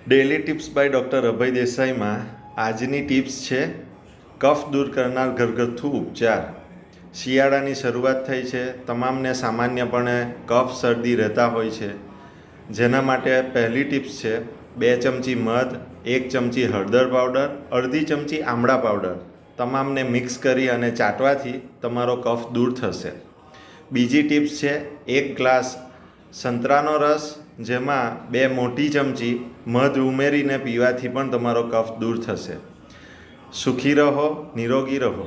Daily tips by doctor અભય દેસાઈમાં આજની tips છે કફ દૂર કરનાર ઘરગથ્થુ ઉપચાર. શિયાળાની શરૂઆત થઈ છે. તમામને સામાન્યપણે કફ શરદી રહેતા હોય છે, જેના માટે પહેલી ટિપ્સ છે 2 ચમચી મધ, 1 ચમચી હળદર પાવડર, અડધી ચમચી આમળા પાવડર તમામને મિક્સ કરી અને ચાટવાથી તમારો કફ દૂર થશે. બીજી ટિપ્સ છે 1 ગ્લાસ સંતરાનો રસ, જેમાં 2 મોટી ચમચી મધ ઉમેરીને પીવાથી પણ તમારો કફ દૂર થશે. સુખી રહો, નિરોગી રહો.